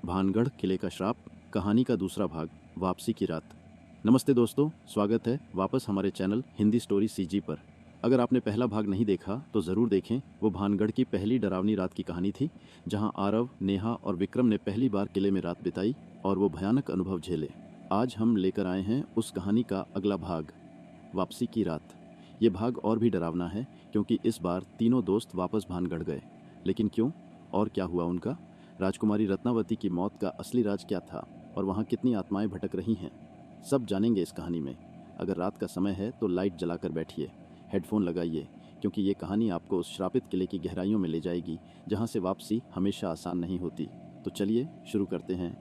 भानगढ़ किले का श्राप, कहानी का दूसरा भाग, वापसी की रात। नमस्ते दोस्तों, स्वागत है वापस हमारे चैनल हिंदी स्टोरी सीजी पर। अगर आपने पहला भाग नहीं देखा तो ज़रूर देखें। वो भानगढ़ की पहली डरावनी रात की कहानी थी, जहां आरव, नेहा और विक्रम ने पहली बार किले में रात बिताई और वो भयानक अनुभव झेले। आज हम लेकर आए हैं उस कहानी का अगला भाग, वापसी की रात। ये भाग और भी डरावना है क्योंकि इस बार तीनों दोस्त वापस भानगढ़ गए। लेकिन क्यों और क्या हुआ उनका? राजकुमारी रत्नावती की मौत का असली राज क्या था और वहाँ कितनी आत्माएं भटक रही हैं, सब जानेंगे इस कहानी में। अगर रात का समय है तो लाइट जलाकर बैठिए, हेडफोन लगाइए, क्योंकि ये कहानी आपको उस श्रापित किले की गहराइयों में ले जाएगी जहाँ से वापसी हमेशा आसान नहीं होती। तो चलिए शुरू करते हैं।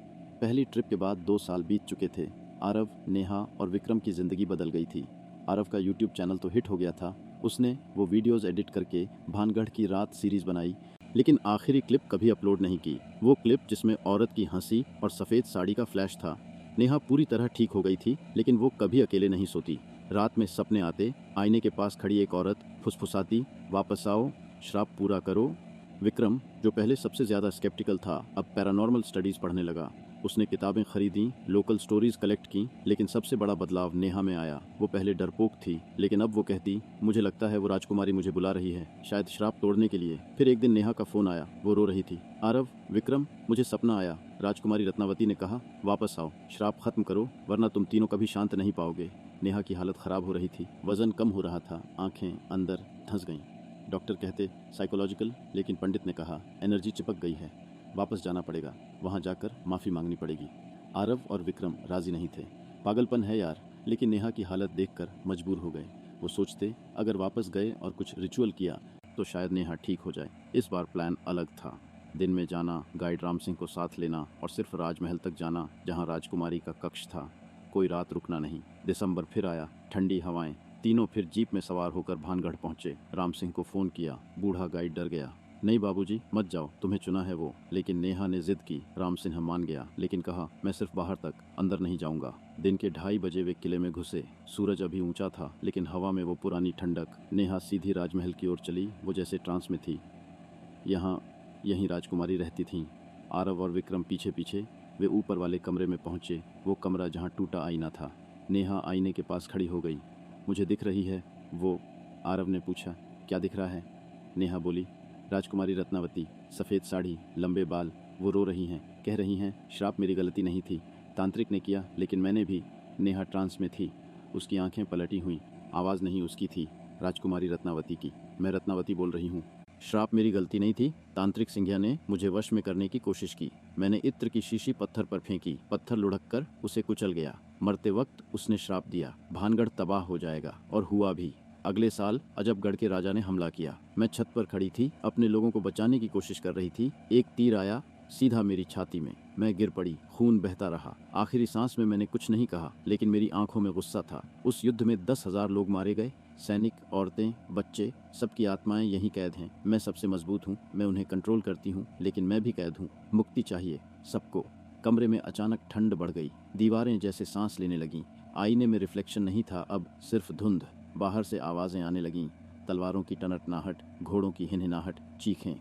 पहली ट्रिप के बाद 2 साल बीत चुके थे। आरव, नेहा और विक्रम की ज़िंदगी बदल गई थी। आरव का यूट्यूब चैनल तो हिट हो गया था। उसने वो वीडियोज़ एडिट करके भानगढ़ की रात सीरीज़ बनाई, लेकिन आखिरी क्लिप कभी अपलोड नहीं की। वो क्लिप जिसमें औरत की हंसी और सफ़ेद साड़ी का फ्लैश था। नेहा पूरी तरह ठीक हो गई थी, लेकिन वो कभी अकेले नहीं सोती। रात में सपने आते, आईने के पास खड़ी एक औरत फुसफुसाती, वापस आओ, श्राप पूरा करो। विक्रम, जो पहले सबसे ज़्यादा स्केप्टिकल था, अब पैरानॉर्मल स्टडीज़ पढ़ने लगा। उसने किताबें खरीदी, लोकल स्टोरीज कलेक्ट की, लेकिन सबसे बड़ा बदलाव नेहा में आया। वो पहले डरपोक थी, लेकिन अब वो कहती, मुझे लगता है वो राजकुमारी मुझे बुला रही है, शायद श्राप तोड़ने के लिए। फिर एक दिन नेहा का फ़ोन आया, वो रो रही थी। आरव, विक्रम, मुझे सपना आया। राजकुमारी रत्नावती ने कहा, वापस आओ, श्राप खत्म करो, वरना तुम तीनों कभी शांत नहीं पाओगे। नेहा की हालत ख़राब हो रही थी, वजन कम हो रहा था, आंखें अंदर धंस गईं। डॉक्टर कहते साइकोलॉजिकल, लेकिन पंडित ने कहा एनर्जी चिपक गई है, वापस जाना पड़ेगा, वहाँ जाकर माफ़ी मांगनी पड़ेगी। आरव और विक्रम राजी नहीं थे। पागलपन है यार, लेकिन नेहा की हालत देखकर मजबूर हो गए। वो सोचते अगर वापस गए और कुछ रिचुअल किया तो शायद नेहा ठीक हो जाए। इस बार प्लान अलग था। दिन में जाना, गाइड राम सिंह को साथ लेना और सिर्फ राजमहल तक जाना जहाँ राजकुमारी का कक्ष था। कोई रात रुकना नहीं। दिसंबर फिर आया, ठंडी हवाएं। तीनों फिर जीप में सवार होकर भानगढ़ पहुंचे। राम सिंह को फ़ोन किया, बूढ़ा गाइड डर गया। नहीं बाबूजी, मत जाओ, तुम्हें चुना है वो। लेकिन नेहा ने जिद की। राम सिंह मान गया, लेकिन कहा मैं सिर्फ बाहर तक, अंदर नहीं जाऊंगा। दिन के 2:30 बजे वे किले में घुसे। सूरज अभी ऊंचा था, लेकिन हवा में वो पुरानी ठंडक। नेहा सीधी राजमहल की ओर चली, वो जैसे ट्रांस में थी। यहीं राजकुमारी रहती थीं। आरव और विक्रम पीछे पीछे। वे ऊपर वाले कमरे में पहुंचे, वो कमरा जहां टूटा आईना था। नेहा आईने के पास खड़ी हो गई। मुझे दिख रही है वो? आरव ने पूछा। क्या दिख रहा है? नेहा बोली, राजकुमारी रत्नावती, सफ़ेद साड़ी, लंबे बाल। वो रो रही हैं, कह रही हैं श्राप मेरी गलती नहीं थी, तांत्रिक ने किया, लेकिन मैंने भी। नेहा ट्रांस में थी, उसकी आंखें पलटी हुईं। आवाज़ नहीं उसकी थी, राजकुमारी रत्नावती की। मैं रत्नावती बोल रही हूँ। श्राप मेरी गलती नहीं थी, तांत्रिक सिंघिया ने मुझे वश में करने की कोशिश की। मैंने इत्र की शीशी पत्थर पर फेंकी, पत्थर लुढ़क कर उसे कुचल गया। मरते वक्त उसने श्राप दिया, भानगढ़ तबाह हो जाएगा, और हुआ भी। अगले साल अजबगढ़ के राजा ने हमला किया। मैं छत पर खड़ी थी, अपने लोगों को बचाने की कोशिश कर रही थी। एक तीर आया सीधा मेरी छाती में। मैं गिर पड़ी, खून बहता रहा। आखिरी सांस में मैंने कुछ नहीं कहा, लेकिन मेरी आंखों में गुस्सा था। उस युद्ध में 10,000 लोग मारे गए, सैनिक, औरतें, बच्चे, सबकी आत्माएं यहीं कैद हैं। मैं सबसे मजबूत हूँ, मैं उन्हें कंट्रोल करती हूँ, लेकिन मैं भी कैद हूँ। मुक्ति चाहिए सबको। कमरे में अचानक ठंड बढ़ गई, दीवारें जैसे सांस लेने लगीं। आईने में रिफ्लेक्शन नहीं था, अब सिर्फ धुंध। बाहर से आवाज़ें आने लगीं, तलवारों की टनटनाहट, घोड़ों की हिनहिनाहट, चीखें,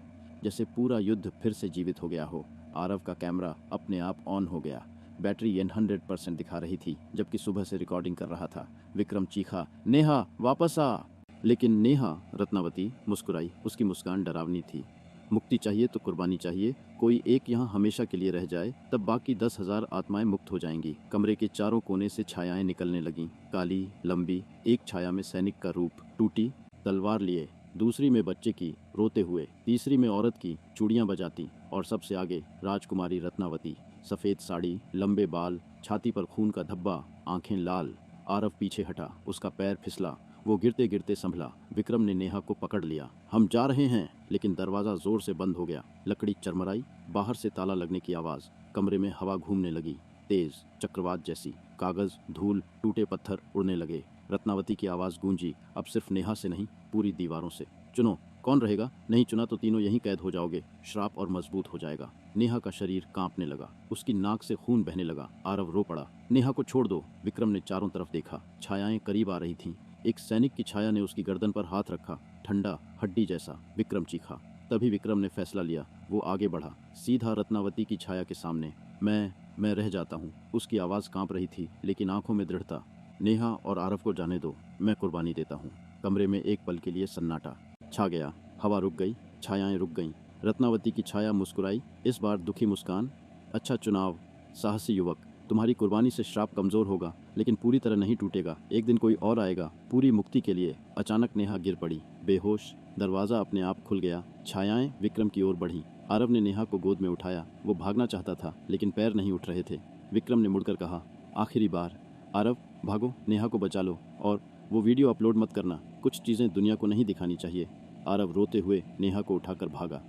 जैसे पूरा युद्ध फिर से जीवित हो गया हो। आरव का कैमरा अपने आप ऑन हो गया। बैटरी 100% दिखा रही थी, जबकि सुबह से रिकॉर्डिंग कर रहा था। विक्रम चीखा, नेहा वापस आ। लेकिन नेहा रत्नावती मुस्कुराई, उसकी मुस्कान डरावनी थी। मुक्ति चाहिए तो कुर्बानी चाहिए। कोई एक यहाँ हमेशा के लिए रह जाए, तब बाकी 10,000 आत्माएं मुक्त हो जाएंगी। कमरे के चारों कोने से छायाएं निकलने लगीं, काली, लंबी। एक छाया में सैनिक का रूप, टूटी तलवार लिए। दूसरी में बच्चे की, रोते हुए। तीसरी में औरत की, चूड़ियां बजाती। और सबसे आगे राजकुमारी रत्नावती, सफ़ेद साड़ी, लंबे बाल, छाती पर खून का धब्बा, आंखें लाल। आरव पीछे हटा, उसका पैर फिसला, वो गिरते गिरते संभला। विक्रम ने नेहा को पकड़ लिया। हम जा रहे हैं, लेकिन दरवाज़ा जोर से बंद हो गया। लकड़ी चरमराई, बाहर से ताला लगने की आवाज़। कमरे में हवा घूमने लगी, तेज, चक्रवात जैसी। कागज़, धूल, टूटे पत्थर उड़ने लगे। रत्नावती की आवाज़ गूंजी, अब सिर्फ नेहा से नहीं, पूरी दीवारों से। चुनो, कौन रहेगा? नहीं चुना तो तीनों यहीं कैद हो जाओगे। श्राप और मजबूत हो जाएगा। नेहा का शरीर कांपने लगा, उसकी नाक से खून बहने लगा। आरव रो पड़ा, नेहा को छोड़ दो। विक्रम ने चारों तरफ देखा, छायाएं करीब आ रही थीं। एक सैनिक की छाया ने उसकी गर्दन पर हाथ रखा, ठंडा, हड्डी जैसा। विक्रम चीखा, तभी विक्रम ने फैसला लिया। वो आगे बढ़ा, सीधा रत्नावती की छाया के सामने। मैं रह जाता हूँ। उसकी आवाज़ कांप रही थी, लेकिन आंखों में दृढ़ता। नेहा और आरव को जाने दो, मैं कुर्बानी देता हूँ। कमरे में एक पल के लिए सन्नाटा छा गया। हवा रुक गई, छायाएं रुक गईं। रत्नावती की छाया मुस्कुराई, इस बार दुखी मुस्कान। अच्छा चुनाव, साहसी युवक। तुम्हारी कुर्बानी से श्राप कमजोर होगा, लेकिन पूरी तरह नहीं टूटेगा। एक दिन कोई और आएगा पूरी मुक्ति के लिए। अचानक नेहा गिर पड़ी, बेहोश। दरवाजा अपने आप खुल गया। छायाएं विक्रम की ओर बढ़ी। आरव ने नेहा को गोद में उठाया। वो भागना चाहता था, लेकिन पैर नहीं उठ रहे थे। विक्रम ने मुड़कर कहा, आखिरी बार। आरव, भागो, नेहा को बचा लो। और वो वीडियो अपलोड मत करना, कुछ चीज़ें दुनिया को नहीं दिखानी चाहिए। आरव रोते हुए नेहा को उठाकर भागा।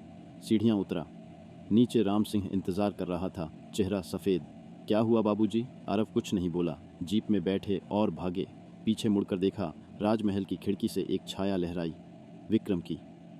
सीढ़ियाँ उतरा। नीचे राम सिंह इंतजार कर रहा था, चेहरा सफ़ेद। क्या हुआ बाबूजी? आरव कुछ नहीं बोला। जीप में बैठे और भागे। पीछे मुड़कर देखा, राजमहल की खिड़की से एक छाया लहराई, विक्रम की।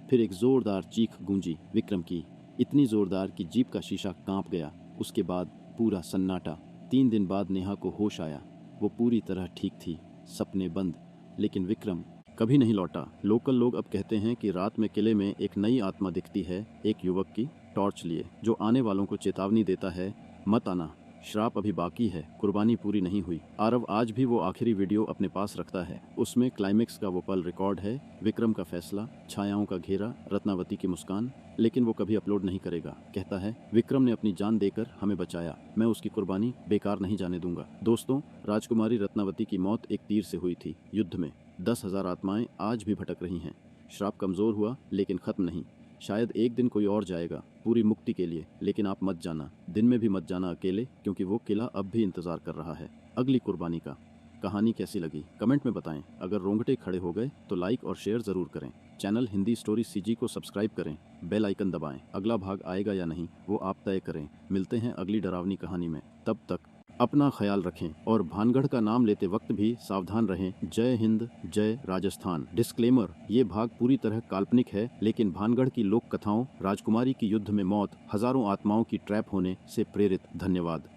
फिर एक जोरदार चीख गूंजी, विक्रम की, इतनी जोरदार कि जीप का शीशा कांप गया। उसके बाद पूरा सन्नाटा। 3 दिन बाद नेहा को होश आया। वो पूरी तरह ठीक थी, सपने बंद। लेकिन विक्रम कभी नहीं लौटा। लोकल लोग अब कहते हैं कि रात में किले में एक नई आत्मा दिखती है, एक युवक की, टॉर्च लिए, जो आने वालों को चेतावनी देता है, मत आना, श्राप अभी बाकी है, कुर्बानी पूरी नहीं हुई। आरव आज भी वो आखिरी वीडियो अपने पास रखता है। उसमें क्लाइमेक्स का वो पल रिकॉर्ड है, विक्रम का फैसला, छायाओं का घेरा, रत्नावती की मुस्कान। लेकिन वो कभी अपलोड नहीं करेगा। कहता है, विक्रम ने अपनी जान देकर हमें बचाया, मैं उसकी कुर्बानी बेकार नहीं जाने दूंगा। दोस्तों, राजकुमारी रत्नावती की मौत एक तीर से हुई थी, युद्ध में। 10,000 आत्माएं आज भी भटक रही हैं। श्राप कमजोर हुआ, लेकिन खत्म नहीं। शायद एक दिन कोई और जाएगा पूरी मुक्ति के लिए, लेकिन आप मत जाना, दिन में भी मत जाना अकेले, क्योंकि वो किला अब भी इंतजार कर रहा है अगली कुर्बानी का। कहानी कैसी लगी कमेंट में बताएं। अगर रोंगटे खड़े हो गए तो लाइक और शेयर जरूर करें। चैनल हिंदी स्टोरी सीजी को सब्सक्राइब करें, बेल आइकन दबाएं। अगला भाग आएगा या नहीं वो आप तय करें। मिलते हैं अगली डरावनी कहानी में। तब तक अपना ख्याल रखें और भानगढ़ का नाम लेते वक्त भी सावधान रहें। जय हिंद, जय राजस्थान। डिस्क्लेमर, ये भाग पूरी तरह काल्पनिक है, लेकिन भानगढ़ की लोक कथाओं, राजकुमारी की युद्ध में मौत, हजारों आत्माओं की ट्रैप होने से प्रेरित। धन्यवाद।